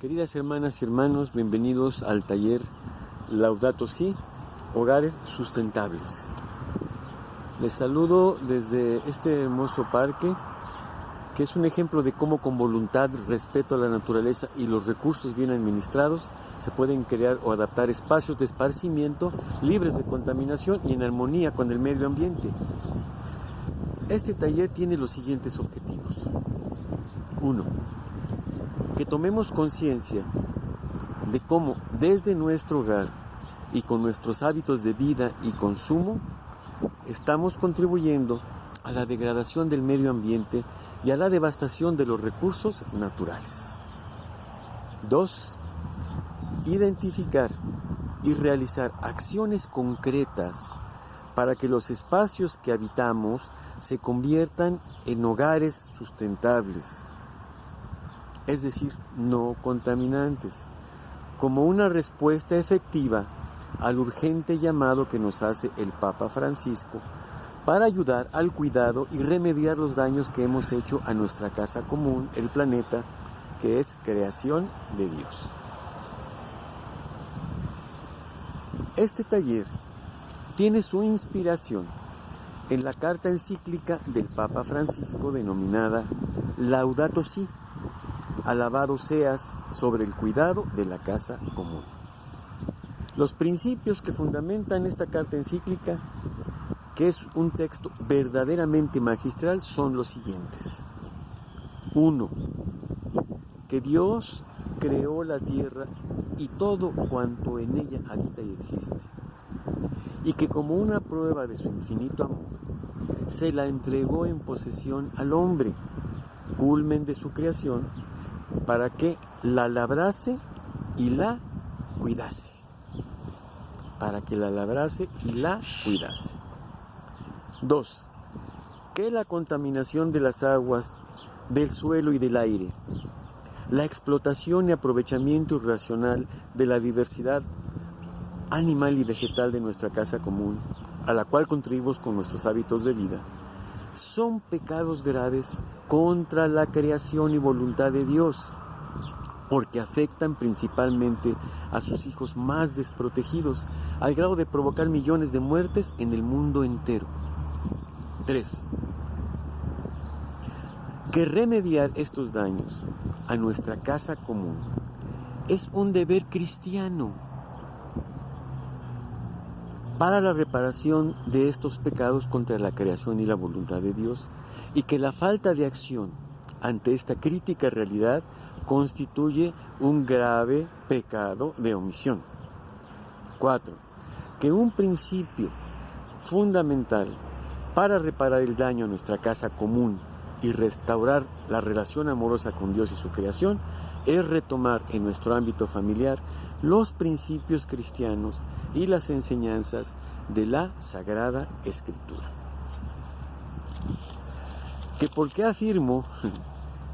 Queridas hermanas y hermanos, bienvenidos al taller Laudato Si, Hogares Sustentables. Les saludo desde este hermoso parque, que es un ejemplo de cómo con voluntad, respeto a la naturaleza y los recursos bien administrados, se pueden crear o adaptar espacios de esparcimiento libres de contaminación y en armonía con el medio ambiente. Este taller tiene los siguientes objetivos. 1. Que tomemos conciencia de cómo desde nuestro hogar y con nuestros hábitos de vida y consumo estamos contribuyendo a la degradación del medio ambiente y a la devastación de los recursos naturales. 2. Identificar y realizar acciones concretas para que los espacios que habitamos se conviertan en hogares sustentables, es decir, no contaminantes, como una respuesta efectiva al urgente llamado que nos hace el Papa Francisco para ayudar al cuidado y remediar los daños que hemos hecho a nuestra casa común, el planeta, que es creación de Dios. Este taller tiene su inspiración en la carta encíclica del Papa Francisco denominada Laudato Si, alabado seas, sobre el cuidado de la casa común. Los principios que fundamentan esta carta encíclica, que es un texto verdaderamente magistral, son los siguientes. 1. Que Dios creó la tierra y todo cuanto en ella habita y existe, y que como una prueba de su infinito amor, se la entregó en posesión al hombre, culmen de su creación, para que la labrase y la cuidase. Para que la labrase y la cuidase. 2. Que la contaminación de las aguas, del suelo y del aire, la explotación y aprovechamiento irracional de la diversidad animal y vegetal de nuestra casa común, a la cual contribuimos con nuestros hábitos de vida, son pecados graves contra la creación y voluntad de Dios, porque afectan principalmente a sus hijos más desprotegidos, al grado de provocar millones de muertes en el mundo entero. 3. Que remediar estos daños a nuestra casa común es un deber cristiano para la reparación de estos pecados contra la creación y la voluntad de Dios, y que la falta de acción ante esta crítica realidad constituye un grave pecado de omisión. 4. Que un principio fundamental para reparar el daño a nuestra casa común y restaurar la relación amorosa con Dios y su creación es retomar en nuestro ámbito familiar los principios cristianos y las enseñanzas de la Sagrada Escritura. ¿Por qué afirmo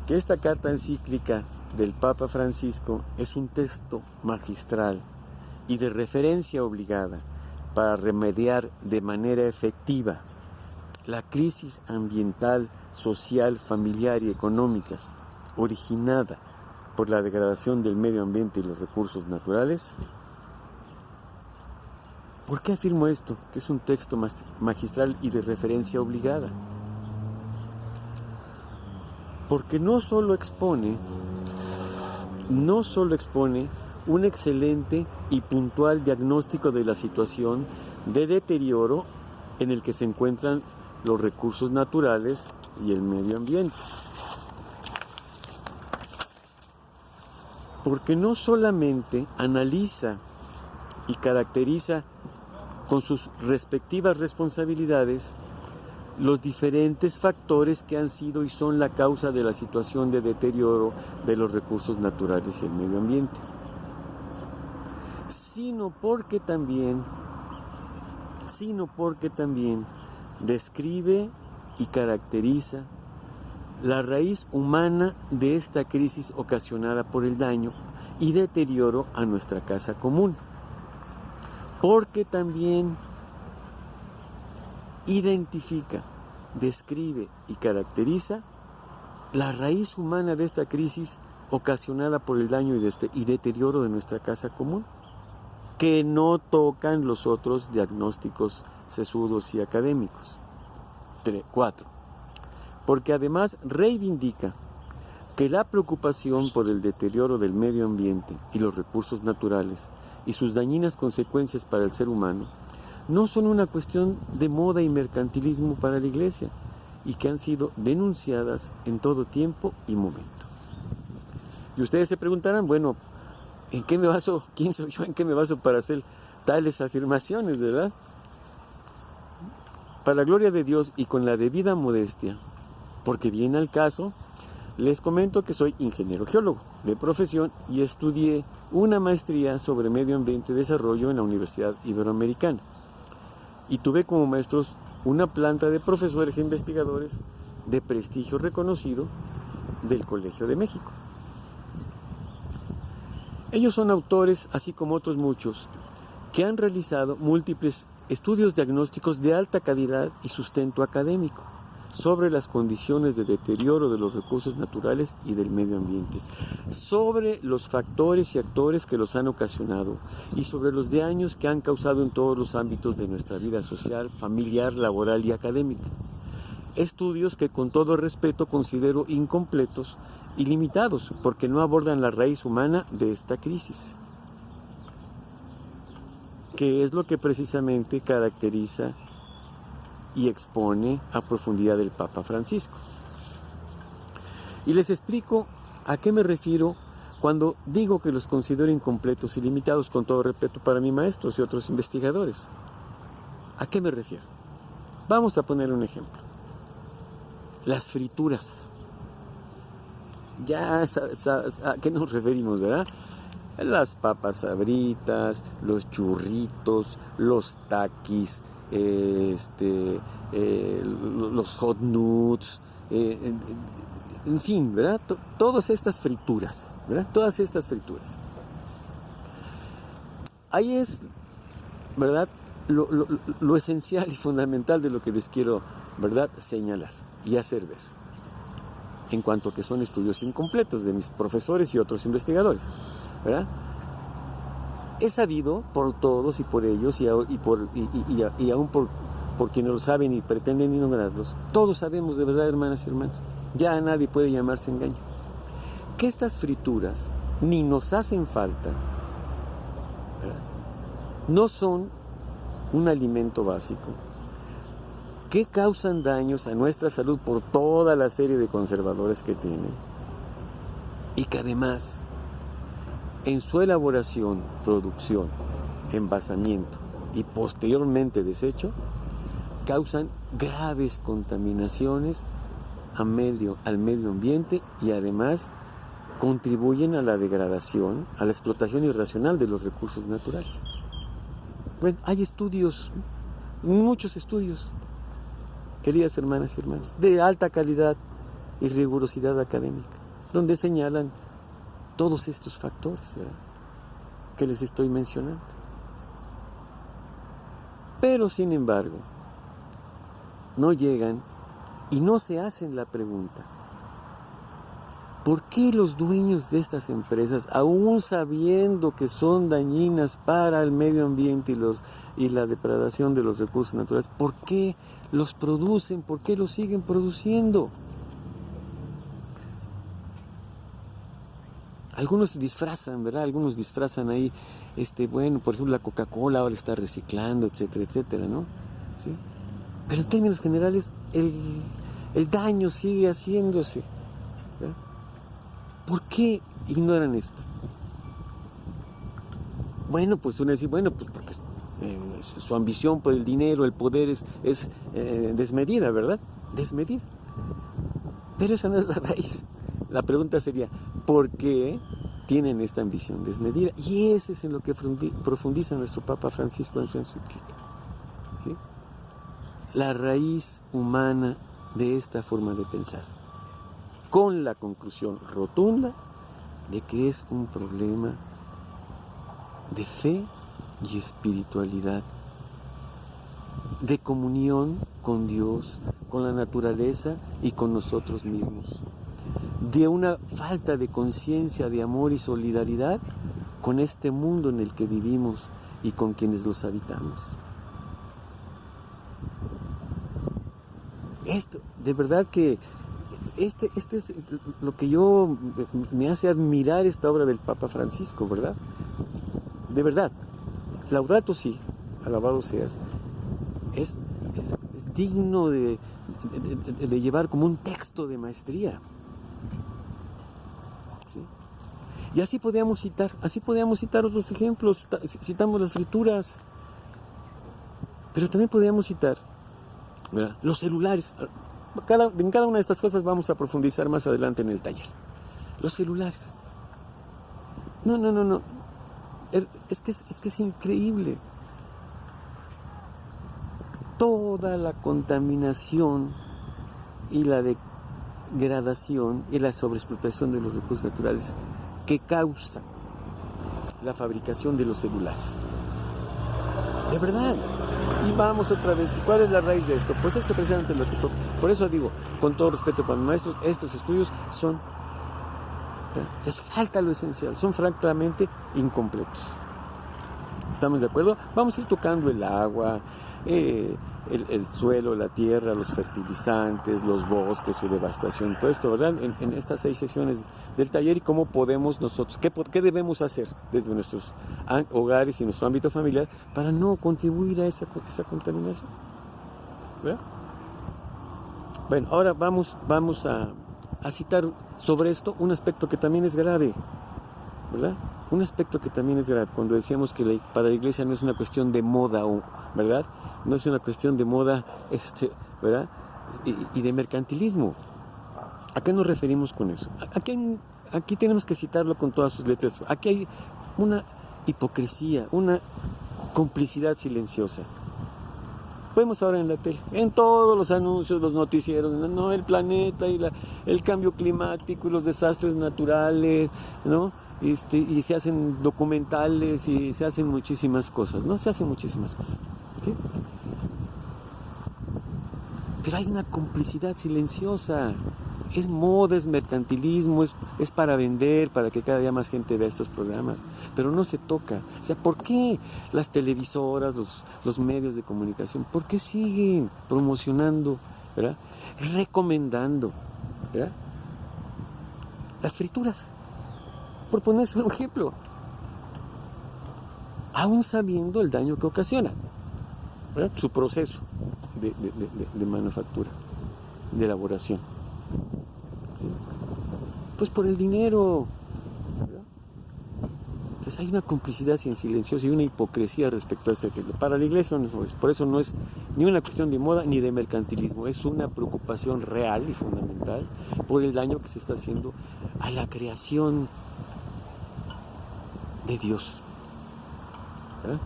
que esta carta encíclica del Papa Francisco es un texto magistral y de referencia obligada para remediar de manera efectiva la crisis ambiental, social, familiar y económica originada por la degradación del medio ambiente y los recursos naturales? ¿Por qué afirmo esto? Que es un texto magistral y de referencia obligada. Porque no solo expone un excelente y puntual diagnóstico de la situación de deterioro en el que se encuentran los recursos naturales y el medio ambiente. Porque no solamente analiza y caracteriza con sus respectivas responsabilidades los diferentes factores que han sido y son la causa de la situación de deterioro de los recursos naturales y el medio ambiente, sino porque también describe y caracteriza la raíz humana de esta crisis ocasionada por el daño y deterioro a nuestra casa común, porque también identifica, describe y caracteriza la raíz humana de esta crisis ocasionada por el daño y deterioro de nuestra casa común, que no tocan los otros diagnósticos sesudos y académicos. 4. Porque además reivindica que la preocupación por el deterioro del medio ambiente y los recursos naturales y sus dañinas consecuencias para el ser humano no son una cuestión de moda y mercantilismo para la Iglesia, y que han sido denunciadas en todo tiempo y momento. Y ustedes se preguntarán, bueno, ¿en qué me baso? ¿Quién soy yo? ¿En qué me baso para hacer tales afirmaciones, verdad? Para la gloria de Dios y con la debida modestia, porque viene al caso, les comento que soy ingeniero geólogo de profesión y estudié una maestría sobre medio ambiente y desarrollo en la Universidad Iberoamericana. Y tuve como maestros una planta de profesores e investigadores de prestigio reconocido del Colegio de México. Ellos son autores, así como otros muchos, que han realizado múltiples estudios diagnósticos de alta calidad y sustento académico sobre las condiciones de deterioro de los recursos naturales y del medio ambiente, sobre los factores y actores que los han ocasionado y sobre los daños que han causado en todos los ámbitos de nuestra vida social, familiar, laboral y académica. Estudios que con todo respeto considero incompletos y limitados porque no abordan la raíz humana de esta crisis, que es lo que precisamente caracteriza y expone a profundidad el Papa Francisco. Y les explico a qué me refiero cuando digo que los considero incompletos y limitados, con todo respeto para mis maestros y otros investigadores. ¿A qué me refiero? Vamos a poner un ejemplo. Las frituras. Ya sabes a qué nos referimos, ¿verdad? Las papas sabritas, los churritos, los taquis, los hot nuts, en fin, ¿verdad? Todas estas frituras, ¿verdad? Todas estas frituras. Ahí es, ¿verdad? Lo esencial y fundamental de lo que les quiero, ¿verdad?, señalar y hacer ver, en cuanto a que son estudios incompletos de mis profesores y otros investigadores, ¿verdad? Es sabido por todos y por ellos y aún por quienes lo saben y pretenden ignorarlos. Todos sabemos de verdad, hermanas y hermanos, ya nadie puede llamarse engaño, que estas frituras ni nos hacen falta, ¿verdad? No son un alimento básico, que causan daños a nuestra salud por toda la serie de conservadores que tienen, y que además en su elaboración, producción, envasamiento y posteriormente desecho, causan graves contaminaciones al medio ambiente y además contribuyen a la degradación, a la explotación irracional de los recursos naturales. Bueno, hay estudios, muchos estudios, queridas hermanas y hermanos, de alta calidad y rigurosidad académica, donde señalan todos estos factores, ¿verdad?, que les estoy mencionando. Pero sin embargo, no llegan y no se hacen la pregunta: ¿por qué los dueños de estas empresas, aún sabiendo que son dañinas para el medio ambiente y la depredación de los recursos naturales, por qué los producen, por qué los siguen produciendo? Algunos disfrazan, ¿verdad? Algunos disfrazan ahí, bueno, por ejemplo, la Coca-Cola ahora está reciclando, etcétera, etcétera, ¿no? ¿Sí? Pero en términos generales, el daño sigue haciéndose, ¿verdad? ¿Por qué ignoran esto? Bueno, pues uno dice, bueno, pues porque su ambición por el dinero, el poder es desmedida, ¿verdad? Desmedida. Pero esa no es la raíz. La pregunta sería, ¿por qué tienen esta ambición desmedida? Y ese es en lo que profundiza nuestro Papa Francisco en su encíclica, ¿sí? La raíz humana de esta forma de pensar, con la conclusión rotunda de que es un problema de fe y espiritualidad, de comunión con Dios, con la naturaleza y con nosotros mismos. de una falta de conciencia, de amor y solidaridad con este mundo en el que vivimos y con quienes los habitamos. Esto, de verdad que este es lo que yo me hace admirar esta obra del Papa Francisco, ¿verdad? De verdad, Laudato Si, alabado seas, es digno de llevar como un texto de maestría. ¿Sí? Y así podíamos citar otros ejemplos, citamos las escrituras, pero también podíamos citar, ¿verdad?, los celulares. En cada una de estas cosas vamos a profundizar más adelante en el taller. Los celulares. No. Es que es increíble. Toda la contaminación y la degradación y la sobreexplotación de los recursos naturales que causa la fabricación de los celulares. De verdad. Y vamos otra vez, ¿cuál es la raíz de esto? Pues es que precisamente lo que... Por eso digo, con todo respeto para mis maestros, estos estudios les falta lo esencial, son francamente incompletos. ¿Estamos de acuerdo? Vamos a ir tocando el agua, el suelo, la tierra, los fertilizantes, los bosques, su devastación, todo esto, ¿verdad? En estas 6 sesiones del taller, y cómo podemos nosotros, qué debemos hacer desde nuestros hogares y nuestro ámbito familiar para no contribuir a esa contaminación, ¿verdad? Bueno, ahora vamos a citar sobre esto un aspecto que también es grave, ¿verdad? Un aspecto que también es grave, cuando decíamos que para la Iglesia no es una cuestión de moda, ¿verdad? No es una cuestión de moda, ¿verdad? Y de mercantilismo. ¿A qué nos referimos con eso? Aquí tenemos que citarlo con todas sus letras. Aquí hay una hipocresía, una complicidad silenciosa. Vemos ahora en la tele, en todos los anuncios, los noticieros, no, el planeta y el cambio climático y los desastres naturales, ¿no? Y se hacen documentales y se hacen muchísimas cosas, ¿no? Se hacen muchísimas cosas, ¿sí? Pero hay una complicidad silenciosa. Es moda, es mercantilismo, es para vender, para que cada día más gente vea estos programas, pero no se toca. O sea, ¿por qué las televisoras, los medios de comunicación, por qué siguen promocionando, ¿verdad?, recomendando, ¿verdad?, las frituras? Por ponerse un ejemplo, aún sabiendo el daño que ocasiona, ¿verdad?, su proceso de manufactura, de elaboración. ¿Sí? Pues por el dinero, ¿verdad? Entonces hay una complicidad silenciosa y una hipocresía respecto a este ejemplo. Para la Iglesia no es, por eso no es ni una cuestión de moda ni de mercantilismo, es una preocupación real y fundamental por el daño que se está haciendo a la creación de Dios, ¿verdad?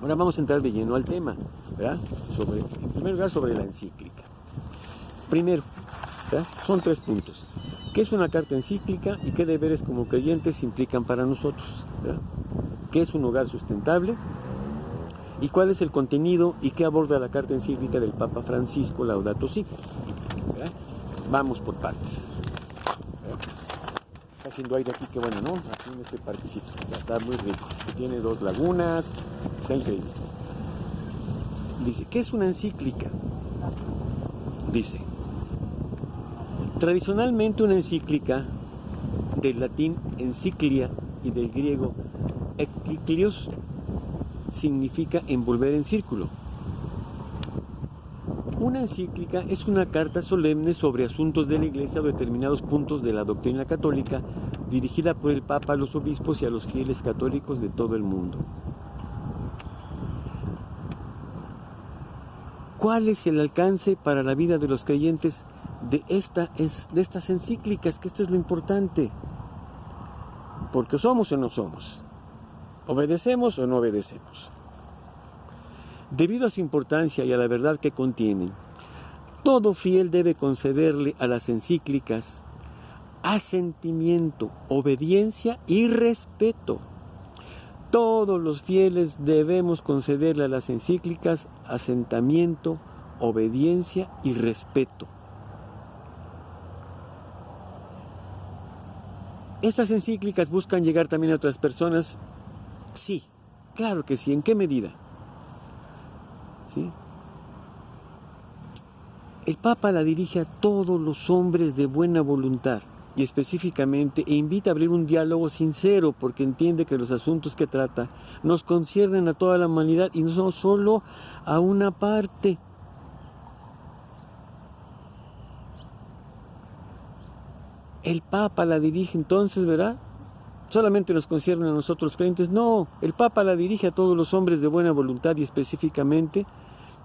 Ahora vamos a entrar de lleno al tema, ¿verdad? En primer lugar, sobre la encíclica. Primero, ¿verdad?, son 3 puntos. ¿Qué es una carta encíclica y qué deberes como creyentes implican para nosotros, ¿verdad? ¿Qué es un hogar sustentable? ¿Y cuál es el contenido y qué aborda la carta encíclica del Papa Francisco, Laudato Si? ¿Verdad? Vamos por partes. Está haciendo aire aquí, que bueno, ¿no? Aquí en este parquecito. Está muy rico. Tiene 2 lagunas. Está increíble. Dice, ¿qué es una encíclica? Dice, tradicionalmente una encíclica, del latín enciclia y del griego ekyklios, significa envolver en círculo. Una encíclica es una carta solemne sobre asuntos de la Iglesia o determinados puntos de la doctrina católica, dirigida por el Papa a los obispos y a los fieles católicos de todo el mundo. ¿Cuál es el alcance para la vida de los creyentes de estas encíclicas? Que esto es lo importante. Porque somos o no somos. Obedecemos o no obedecemos. Debido a su importancia y a la verdad que contienen, todo fiel debe concederle a las encíclicas asentimiento, obediencia y respeto. Todos los fieles debemos concederle a las encíclicas asentimiento, obediencia y respeto. ¿Estas encíclicas buscan llegar también a otras personas? Sí, claro que sí. ¿En qué medida? ¿Sí? El Papa la dirige a todos los hombres de buena voluntad y específicamente invita a abrir un diálogo sincero porque entiende que los asuntos que trata nos conciernen a toda la humanidad y no solo a una parte. El Papa la dirige entonces, ¿verdad? ¿Solamente nos concierne a nosotros creyentes? No, el Papa la dirige a todos los hombres de buena voluntad y específicamente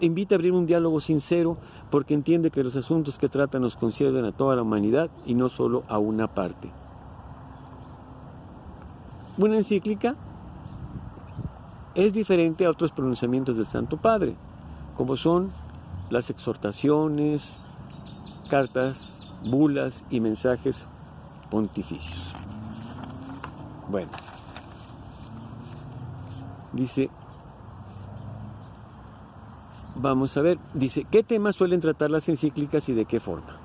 invita a abrir un diálogo sincero porque entiende que los asuntos que trata nos conciernen a toda la humanidad y no solo a una parte. Una encíclica es diferente a otros pronunciamientos del Santo Padre, como son las exhortaciones, cartas, bulas y mensajes pontificios. Bueno, dice, vamos a ver, dice, ¿qué temas suelen tratar las encíclicas y de qué forma?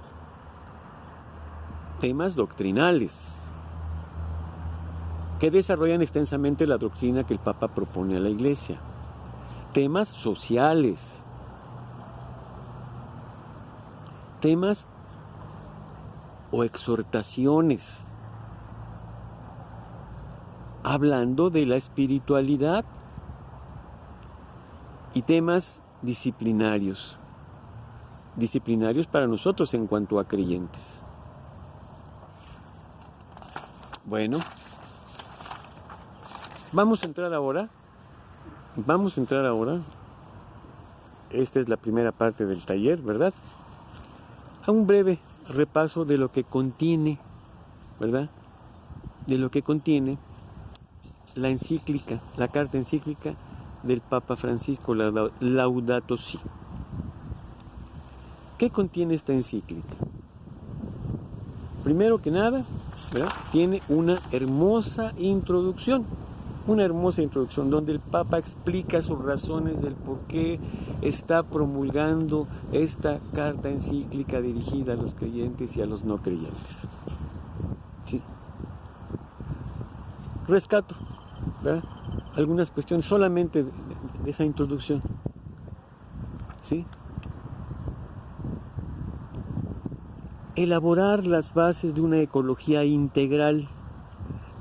Temas doctrinales, que desarrollan extensamente la doctrina que el Papa propone a la Iglesia. Temas sociales, temas o exhortaciones, hablando de la espiritualidad, y temas disciplinarios para nosotros en cuanto a creyentes. Bueno, vamos a entrar ahora, esta es la primera parte del taller, ¿verdad? A un breve repaso de lo que contiene, ¿verdad? De lo que contiene la encíclica, la carta encíclica del Papa Francisco, la Laudato Si. ¿Qué contiene esta encíclica? Primero que nada, ¿verdad? Tiene una hermosa introducción donde el Papa explica sus razones del por qué está promulgando esta carta encíclica dirigida a los creyentes y a los no creyentes. ¿Sí? Rescato, ¿verdad? Algunas cuestiones solamente de esa introducción. ¿Sí? Elaborar las bases de una ecología integral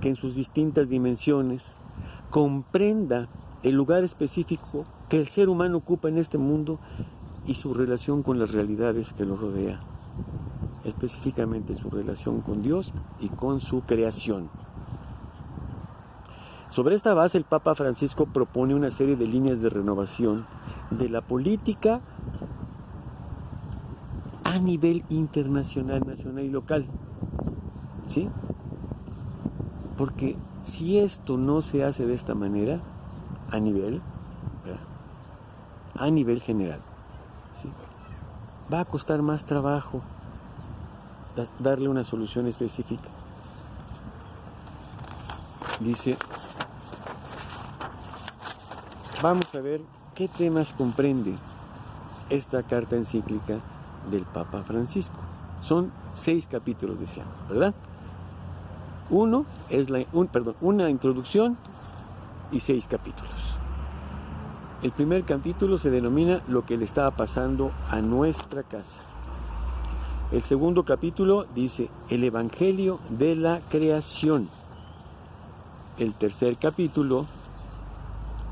que en sus distintas dimensiones comprenda el lugar específico que el ser humano ocupa en este mundo y su relación con las realidades que lo rodea, específicamente su relación con Dios y con su creación. Sobre esta base, el Papa Francisco propone una serie de líneas de renovación de la política a nivel internacional, nacional y local. ¿Sí? Porque si esto no se hace de esta manera, a nivel general, ¿sí? Va a costar más trabajo darle una solución específica. Dice, vamos a ver qué temas comprende esta carta encíclica del Papa Francisco. Son 6 capítulos, decíamos, ¿verdad? Uno es una introducción y 6 capítulos. El primer capítulo se denomina Lo que le estaba pasando a nuestra casa. El segundo capítulo dice El Evangelio de la Creación. El tercer capítulo,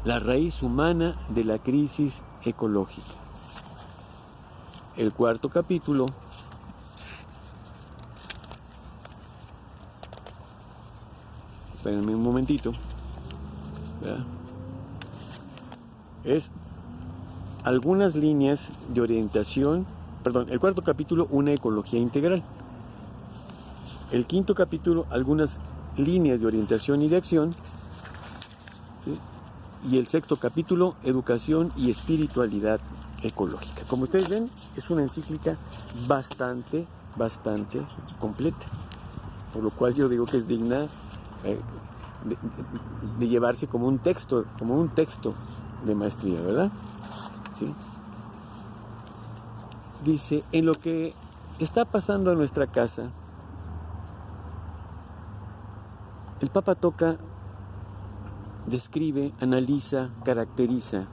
La raíz humana de la crisis ecológica. El cuarto capítulo, espérenme un momentito, ¿verdad? Es algunas líneas de orientación, el cuarto capítulo, una ecología integral. El quinto capítulo, algunas líneas de orientación y de acción, ¿sí? Y el sexto capítulo, educación y espiritualidad ecológica. Como ustedes ven, es una encíclica bastante completa, por lo cual yo digo que es digna de llevarse como un texto de maestría, ¿verdad? ¿Sí? Dice, en lo que está pasando en nuestra casa, El Papa toca, describe, analiza, caracteriza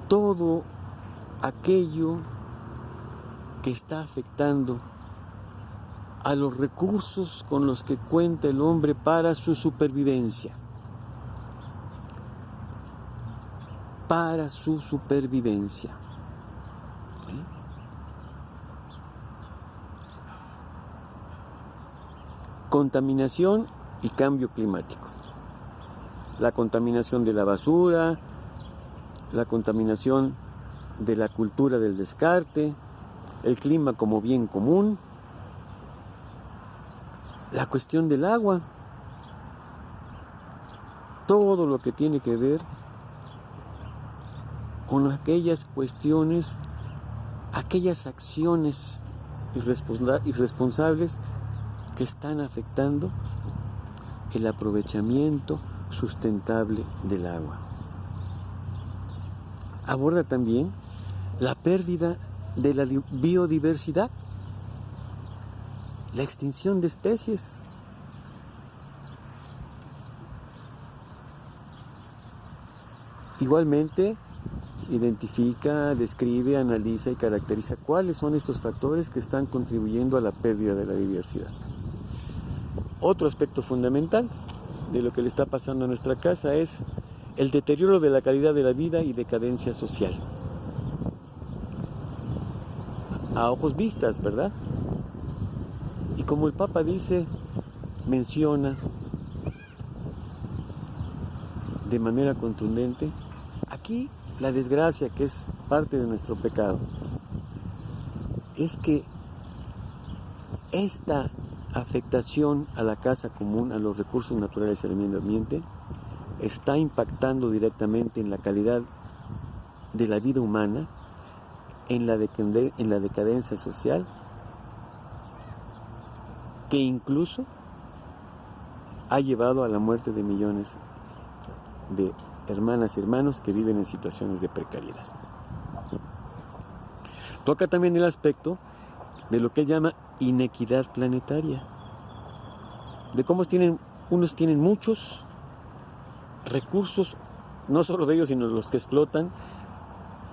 todo aquello que está afectando a los recursos con los que cuenta el hombre para su supervivencia. Para su supervivencia. Contaminación y cambio climático. La contaminación de la basura, la contaminación de la cultura del descarte, el clima como bien común, la cuestión del agua, todo lo que tiene que ver con aquellas cuestiones, aquellas acciones irresponsables que están afectando el aprovechamiento sustentable del agua. Aborda también la pérdida de la biodiversidad, la extinción de especies. Igualmente, identifica, describe, analiza y caracteriza cuáles son estos factores que están contribuyendo a la pérdida de la biodiversidad. Otro aspecto fundamental de lo que le está pasando a nuestra casa es el deterioro de la calidad de la vida y decadencia social. A ojos vistas, ¿verdad? Y como el Papa dice, menciona de manera contundente, aquí la desgracia que es parte de nuestro pecado es que esta afectación a la casa común, a los recursos naturales y al medio ambiente, está impactando directamente en la calidad de la vida humana, en la decadencia social, que incluso ha llevado a la muerte de millones de hermanas y hermanos que viven en situaciones de precariedad. Toca también el aspecto de lo que él llama inequidad planetaria, de cómo unos tienen muchos recursos, no solo de ellos, sino los que explotan,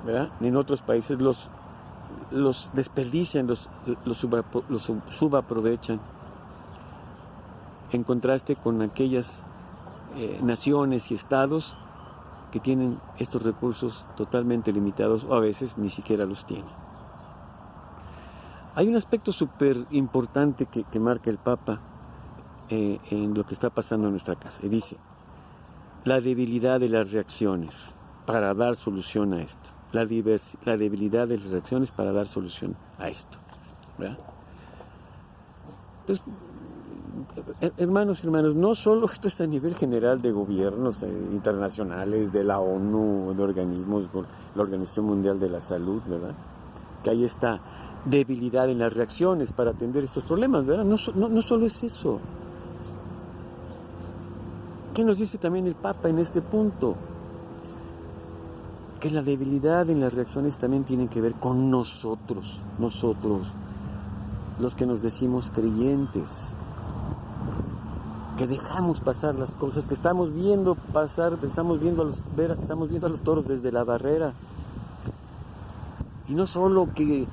¿verdad? En otros países los desperdician, los subaprovechan, en contraste con aquellas naciones y estados que tienen estos recursos totalmente limitados o a veces ni siquiera los tienen. Hay un aspecto súper importante que marca el Papa en lo que está pasando en nuestra casa. Y dice, la debilidad de las reacciones para dar solución a esto. La debilidad de las reacciones para dar solución a esto, ¿verdad? Entonces, hermanos y hermanas, no solo esto es a nivel general de gobiernos internacionales, de la ONU, de organismos, la Organización Mundial de la Salud, ¿verdad? Que hay esta debilidad en las reacciones para atender estos problemas, ¿verdad? No solo es eso. ¿Qué nos dice también el Papa en este punto? Que la debilidad en las reacciones también tiene que ver con nosotros, los que nos decimos creyentes, que dejamos pasar las cosas, que estamos viendo pasar, estamos viendo a los toros desde la barrera. Y no solo que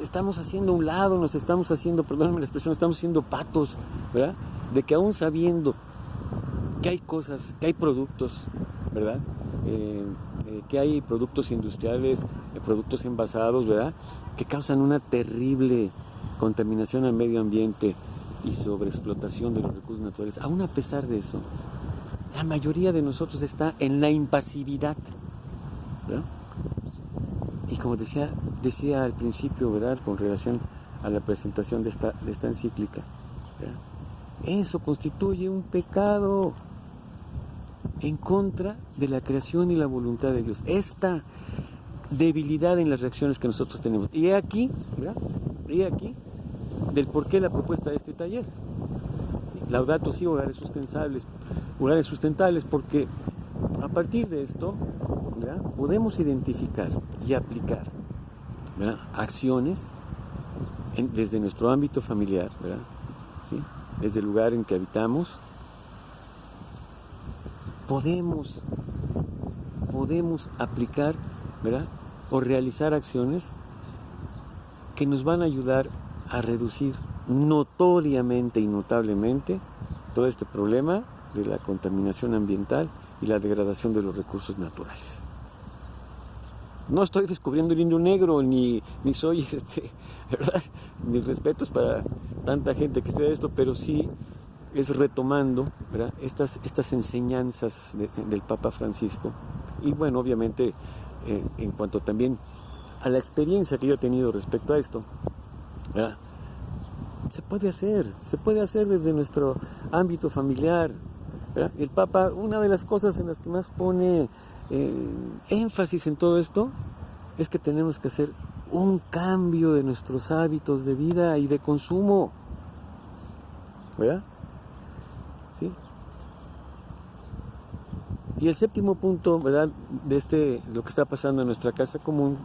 estamos haciendo a un lado, nos estamos haciendo, perdónenme la expresión, estamos haciendo patos, ¿verdad? De que aún sabiendo que hay cosas, que hay productos, ¿verdad? Que hay productos industriales, productos envasados, ¿verdad? Que causan una terrible contaminación al medio ambiente y sobreexplotación de los recursos naturales. Aún a pesar de eso, la mayoría de nosotros está en la impasividad, ¿verdad? Y como decía al principio, ¿verdad? Con relación a la presentación de esta encíclica, ¿verdad? Eso constituye un pecado en contra de la creación y la voluntad de Dios. Esta debilidad en las reacciones que nosotros tenemos. Y he aquí, ¿verdad? Del por qué la propuesta de este taller. ¿Sí? Laudato Si, hogares sustentables, porque a partir de esto, ¿verdad? Podemos identificar y aplicar, ¿verdad? Acciones desde nuestro ámbito familiar, ¿verdad? ¿Sí? Desde el lugar en que habitamos, podemos aplicar, ¿verdad? O realizar acciones que nos van a ayudar a reducir notoriamente y notablemente todo este problema de la contaminación ambiental y la degradación de los recursos naturales. No estoy descubriendo el hilo negro, ni soy, ¿verdad? Mis respetos para tanta gente que estudia esto, pero sí es retomando, ¿verdad? Estas enseñanzas del Papa Francisco. Y bueno, obviamente, en cuanto también a la experiencia que yo he tenido respecto a esto, ¿verdad? Se puede hacer desde nuestro ámbito familiar, ¿verdad? El Papa, una de las cosas en las que más pone énfasis en todo esto, es que tenemos que hacer un cambio de nuestros hábitos de vida y de consumo, ¿verdad? ¿Sí? Y el séptimo punto, ¿verdad?, de lo que está pasando en nuestra casa común,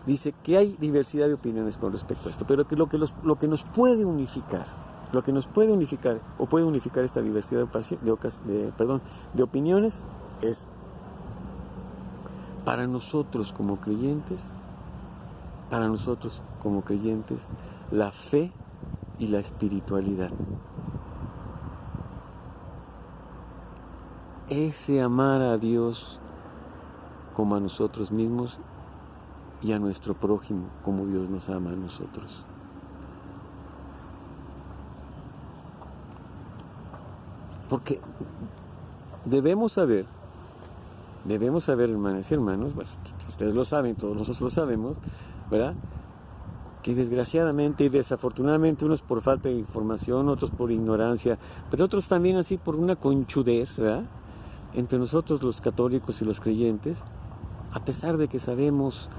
dice que hay diversidad de opiniones con respecto a esto, pero que lo que nos puede unificar, o puede unificar esta diversidad de opiniones es, para nosotros como creyentes, la fe y la espiritualidad. Ese amar a Dios como a nosotros mismos y a nuestro prójimo como Dios nos ama a nosotros. Porque debemos saber, hermanas y hermanos, bueno, ustedes lo saben, todos nosotros lo sabemos, ¿verdad?, que desgraciadamente y desafortunadamente, unos por falta de información, otros por ignorancia, pero otros también así por una conchudez, ¿verdad?, entre nosotros los católicos y los creyentes, a pesar de que sabemos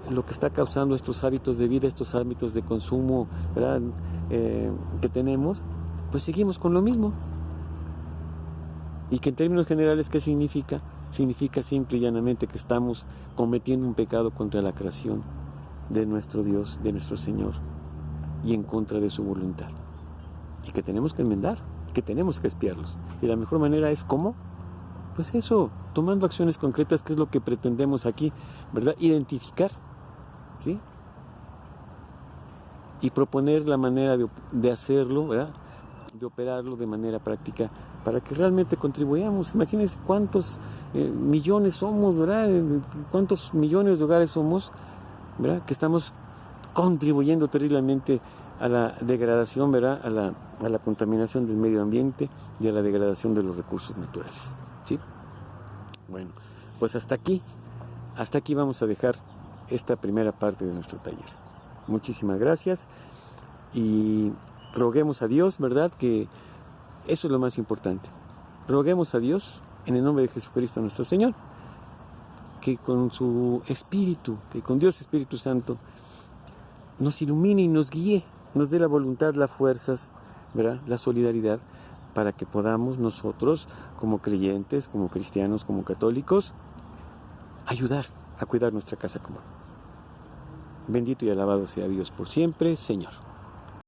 lo que está causando estos hábitos de vida, estos hábitos de consumo, ¿verdad?, que tenemos, pues seguimos con lo mismo. Y que en términos generales, ¿qué significa? Significa simple y llanamente que estamos cometiendo un pecado contra la creación de nuestro Dios, de nuestro Señor, y en contra de su voluntad. Y que tenemos que enmendar, que tenemos que expiarlos. Y la mejor manera es, ¿cómo? Pues eso, tomando acciones concretas, que es lo que pretendemos aquí, ¿verdad? Identificar, ¿sí? Y proponer la manera de hacerlo, ¿verdad?, de operarlo de manera práctica, para que realmente contribuyamos. Imagínense cuántos millones somos, ¿verdad? Cuántos millones de hogares somos, ¿verdad?, que estamos contribuyendo terriblemente a la degradación, ¿verdad?, a la contaminación del medio ambiente y a la degradación de los recursos naturales, ¿sí? Bueno, pues hasta aquí vamos a dejar esta primera parte de nuestro taller. Muchísimas gracias y roguemos a Dios, ¿verdad?, que eso es lo más importante. Roguemos a Dios, en el nombre de Jesucristo nuestro Señor, que con su Espíritu, que con Dios Espíritu Santo, nos ilumine y nos guíe, nos dé la voluntad, las fuerzas, ¿verdad?, la solidaridad, para que podamos nosotros, como creyentes, como cristianos, como católicos, ayudar a cuidar nuestra casa común. Bendito y alabado sea Dios por siempre, Señor.